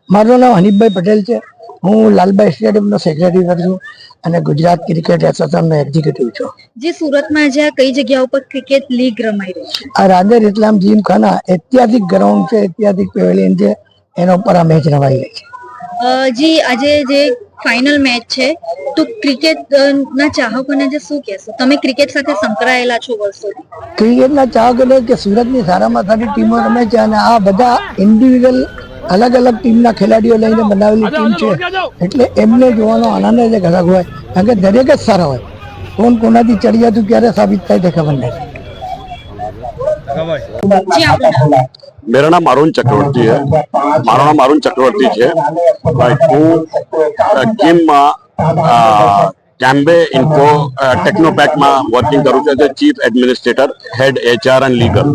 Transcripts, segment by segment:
મારું નામ હનીફભાઈ પટેલ છે. હું લાલભાઈ સ્ટેડિયમનો સેક્રેટરી છું અને ગુજરાત ક્રિકેટ એસોસિએશનનો એક્ઝિક્યુટિવ છું. જે સુરતમાં જે કઈ જગ્યા ઉપર ક્રિકેટ લીગ રમાઈ રહી છે? આ રાંદેર ઇસ્લામ જીમખાના ઐતિહાસિક ગ્રાઉન્ડ છે, ઐતિહાસિક પેવેલિયન છે, એના ઉપર આ મેચ રમાઈ રહી છે. જી આજે જે ફાઇનલ મેચ છે તો ક્રિકેટ ના ચાહકોને જે શું કહેશો? તમે ક્રિકેટ સાથે સંકળાયેલા છો વર્ષોથી. ક્રિકેટના ચાહકો કે સુરતની સારામાં સારી ટીમો રમે છે અને આ બધા ઇન્ડિવિડ્યુઅલ અલગ અલગ ટીમના ખેલાડીઓ લઈને બનાવેલી ટીમ છે, એટલે એમને જોવાનો આનંદ જ એક અલગ હોય, કારણ કે દરેક જ સારા હોય. કોણ કોનાથી ચડિયાતું ક્યારે સાબિત થાય તે ખબર નથી. मेरा नाम अरुण चक्रवर्ती है. मारो नाम अरुण चक्रवर्ती है. હું કિમમાં કેમ્બે ઇન્ફો ટેકનોપેક માં વર્કિંગ કરું છું as chief administrator, head HR and legal.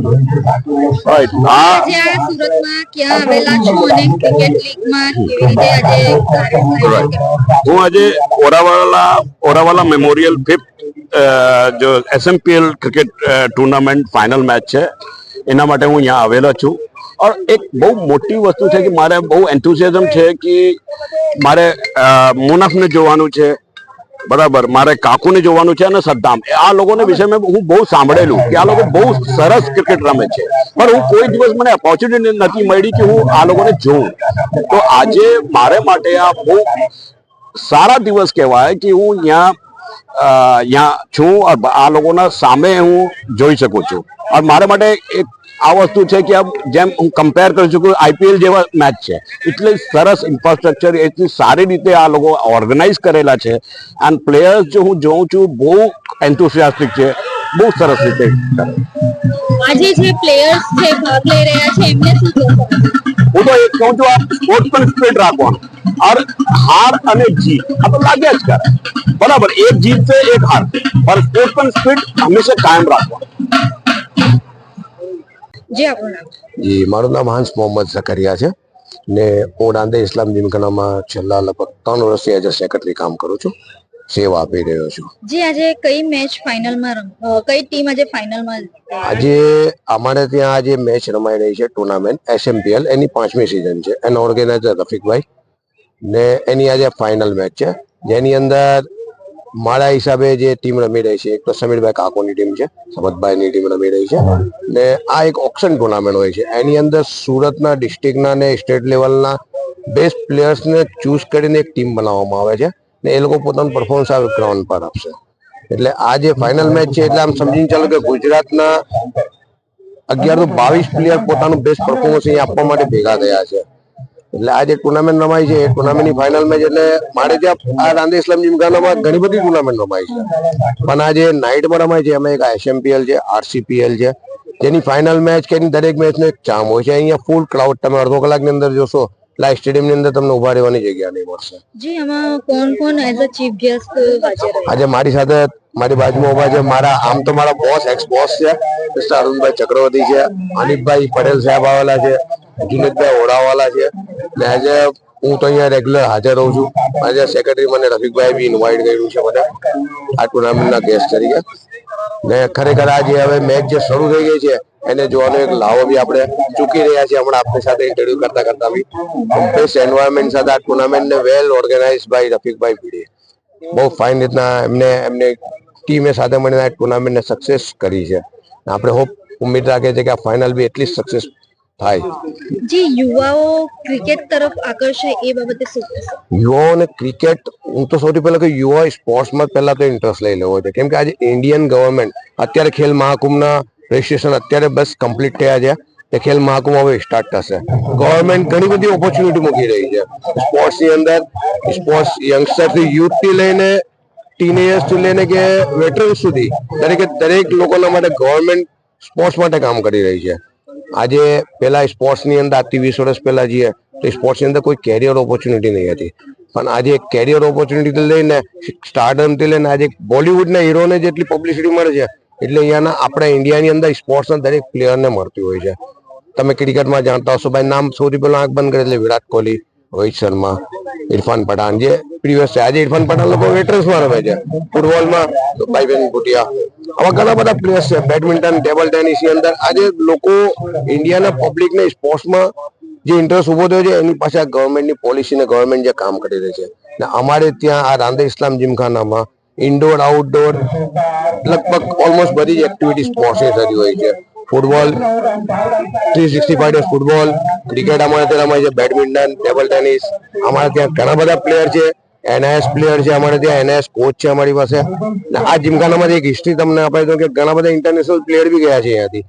Right. આજે આ સુરતમાં ક્યાં આવેલા છો અને ક્રિકેટ લીગમાં કેવી રીતે આજે હું આજે ઓરાવાલા મેમોરિયલ 5th जो एसएमपीएल क्रिकेट टूर्नामेंट फाइनल मैच है એના માટે હું यहाँ આવેલો છું. और एक બહુ મોટી વસ્તુ છે કે મારે બહુ એન્થુસિયાઝમ છે કે મારે મુનાફને જોવાનું છે, બરાબર, મારે કાકુને જોવાનું છે અને સદ્દામ. આ લોકોને વિશે મેં હું બહુ સાંભળેલું કે આ લોકો બહુ સરસ ક્રિકેટ રમે છે, પણ હું કોઈ દિવસ મને ઓપોર્ચ્યુનિટી નથી મળી કે હું આ લોકોને જોઉં. તો આજે મારે માટે આ બહુ સારા દિવસ કહેવાય કે હું यहाँ છું આ લોકોના સામે હું જોઈ શકું છું. और મારે માટે એક આ વસ્તુ છે કે જેમ હું કમ્પેર કરી શકું આઈપીએલ જેવા મેચ છે, એટલે સરસ ઇન્ફ્રાસ્ટ્રક્ચર, એટલી સારી રીતે આ લોકો ઓર્ગેનાઇઝ કરેલા છે. એન્ડ પ્લેયર્સ જો હું જોઉં છું બહુ એન્થુસિયાસ્ટિક છે, બહુ સરસ રીતે. આજે જે પ્લેયર્સ છે ભાગ લઈ રહ્યા છે એમને શું કહેશો? હું તો એક કહું છું, આ સ્પોર્ટ્સમેન સ્પિરિટ રાખવાનું. और हार અને जीत આ તો લાગ્યા જ કરે, બરાબર, એક जीत से एक हार, पर स्पोर्ट्समैन स्पिरिट हमेशा कायम રાખવાનું. જી, મારું નામ હંસ મોહમ્મદ ઝકરિયા છે ને હું રાંદેર ઇસ્લામ જીમખાનામાં છેલ્લા લગભગ 3 વર્ષથી એઝ અ સેક્રેટરી કામ કરું છું, સેવા આપી રહ્યો છું. જી, આજે કઈ મેચ ફાઇનલમાં કઈ ટીમ આજે ફાઇનલમાં? આજે અમારે ત્યાં આજે મેચ રમાઈ રહી છે, ટુર્નામેન્ટ એસએમપીએલ, એની 5મી સિઝન છે. એનો ઓર્ગેનાઇઝર રફીકભાઈ ને એની આજે ફાઇનલ મેચ છે, જેની અંદર મારા હિસાબે જે ટીમ રમી રહી છે, એક તો સમીરભાઈ કાકોની ટીમ છે, સમતભાઈની ટીમ રમી રહી છે, ને આ એક ઓક્શન ટુર્નામેન્ટ હોય છે. એની અંદર સુરતના ડિસ્ટ્રિક્ટના ને સ્ટેટ લેવલના બેસ્ટ પ્લેયર્સને ચૂઝ કરીને એક ટીમ બનાવવામાં આવે છે ને એ લોકો પોતાનું પરફોર્મન્સ આ ગ્રાઉન્ડ પર આપશે. એટલે આ જે ફાઇનલ મેચ છે, એટલે આમ સમજીને ચાલો કે ગુજરાતના 11 થી 22 પ્લેયર પોતાનું બેસ્ટ પરફોર્મન્સ અહીંયા આપવા માટે ભેગા થયા છે. એટલે આ જે ટુર્નામેન્ટ રમાય છે એ ટુર્નામેન્ટની ફાઇનલ મેચ, એટલે મારે ત્યાં આ રાંદેર ઇસ્લામ જીમખાનામાં ઘણી બધી ટુર્નામેન્ટ રમાય છે, પણ આ જે નાઇટમાં રમાય છે એમાં એક એસએમપીએલ છે, આરસીપીએલ છે, જેની ફાઇનલ મેચ કે એની દરેક મેચનો એક ચામ હોય છે. અહીંયા ફૂલ ક્રાઉડ, તમે અડધો કલાકની અંદર જોશો લાઈવ સ્ટેડિયમની અંદર તમને ઉભા રહેવાની જગ્યા નહીં મળશે. જી, આમાં કોણ કોણ એઝ અ ચીફ ગેસ્ટ હાજર? આજે મારી સાથે મારી બાજુમાં ઉભા છે મારા આમ તો મારા બોસ, એક્સ બોસ છે, મિસ્ટર અરુણભાઈ ચક્રવર્તી છે, હનીફભાઈ પટેલ સાહેબ આવેલા છે, જુનેદભાઈ ઓઢાવાલા છે, ને આજે હું તો અહીંયા રેગ્યુલર હાજર રહું છું. આજે સેક્રેટરી મને રફીકભાઈ બી ઇન્વાઇટ કર્યું છે બધા આ ટુર્નામેન્ટના ગેસ્ટ તરીકે. ને ખરેખર આજે હવે મેચ જે શરૂ થઈ ગઈ છે એને જોવાનો એક લાવો બી આપણે ચૂકી રહ્યા છીએ. હમણાં આપણી સાથે ઇન્ટરવ્યુ કરતા બી બેસ્ટ એન્વાયરમેન્ટ સાથે આ ટુર્નામેન્ટને વેલ ઓર્ગેનાઇઝ બાય રફીકભાઈ પીડીએ બહુ ફાઇન રીતના એમને ટીમે સાથે મળીને આ ટુર્નામેન્ટને સક્સેસ કરી છે. આપણે ઉમ્મીદ રાખીએ છીએ કે આ ફાઇનલ બી એટલી સક્સેસ થાય. જી, યુવાઓ ક્રિકેટ તરફ આકર્ષાય એ બાબતે શું કહેશો? યુવાઓને ક્રિકેટ, હું તો સૌથી પહેલા કે યુવા સ્પોર્ટ્સમાં પહેલા તો ઇન્ટરેસ્ટ લઈ લેવો છે, કેમ કે આજે ઇન્ડિયન ગવર્મેન્ટ અત્યારે ખેલ મહાકુંભના રજીસ્ટ્રેશન અત્યારે બસ કમ્પ્લીટ થયા છે, તે ખેલ મહાકુંભ હવે સ્ટાર્ટ થશે. ગવર્મેન્ટ ઘણી બધી ઓપોર્ચ્યુનિટી મૂકી રહી છે સ્પોર્ટ્સની અંદર. સ્પોર્ટ્સ યંગસ્ટરથી યુથથી લઈને ટીનેજર્સથી લઈને કે વેટરન્સ સુધી દરેક લોકોના માટે ગવર્મેન્ટ સ્પોર્ટ્સ માટે કામ કરી રહી છે. આજે પેલા સ્પોર્ટ્સની અંદર આજથી 20 વર્ષ પહેલા જઈએ તો સ્પોર્ટ્સની અંદર કોઈ કેરિયર ઓપોર્ચ્યુનિટી નહીં હતી, પણ આજે કેરિયર ઓપોર્ચ્યુનિટી લઈને સ્ટારડમથી લઈને આજે બોલિવૂડના હીરોને જેટલી પબ્લિસિટી મળે છે એટલે અહીંયાના આપણા ઇન્ડિયાની અંદર સ્પોર્ટ્સના દરેક પ્લેયરને મળતી હોય છે. તમે ક્રિકેટમાં જાણતા હશો ભાઈ, નામ સૌથી પહેલા આંખ બંધ કરે એટલે વિરાટ કોહલી, રોહિત શર્મા, ઇરફાન પઠાણ જે પ્રીવિયસ છે. આજે ઇરફાન પઠાણ લોકો વેટરન્સમાં રમે છે. ફૂટબોલમાં ભાઈબેન ભુટિયા, આવા ઘણા બધા પ્લેયર્સ છે. બેડમિન્ટન, ટેબલ ટેનિસની અંદર આજે લોકો ઇન્ડિયાના પબ્લિકને સ્પોર્ટ્સમાં જે ઇન્ટરેસ્ટ ઉભો થયો છે એની પાછળ ગવર્મેન્ટની પોલિસી ને ગવર્મેન્ટ જે કામ કરી રહી છે ને અમારે ત્યાં આ રાંદેર ઇસ્લામ જીમખાનામાં ઇન્ડોર આઉટડોર લગભગ ઓલમોસ્ટ બધી જ એક્ટિવિટી સ્પોર્ટ્સની થતી હોય છે. ફૂટબોલ 365 ડેઝ ફૂટબોલ, ક્રિકેટ અમારે ત્યાં રમાય છે, બેડમિન્ટન, ટેબલ ટેનિસ. અમારે ત્યાં ઘણા બધા પ્લેયર છે, NIS પ્લેયર છે, અમારે ત્યાં NIS કોચ છે અમારી પાસે. આ જીમખાનામાંથી એક હિસ્ટ્રી તમને અપાઈ દઉં કે ઘણા બધા ઇન્ટરનેશનલ પ્લેયર બી ગયા છે અહીંયાથી.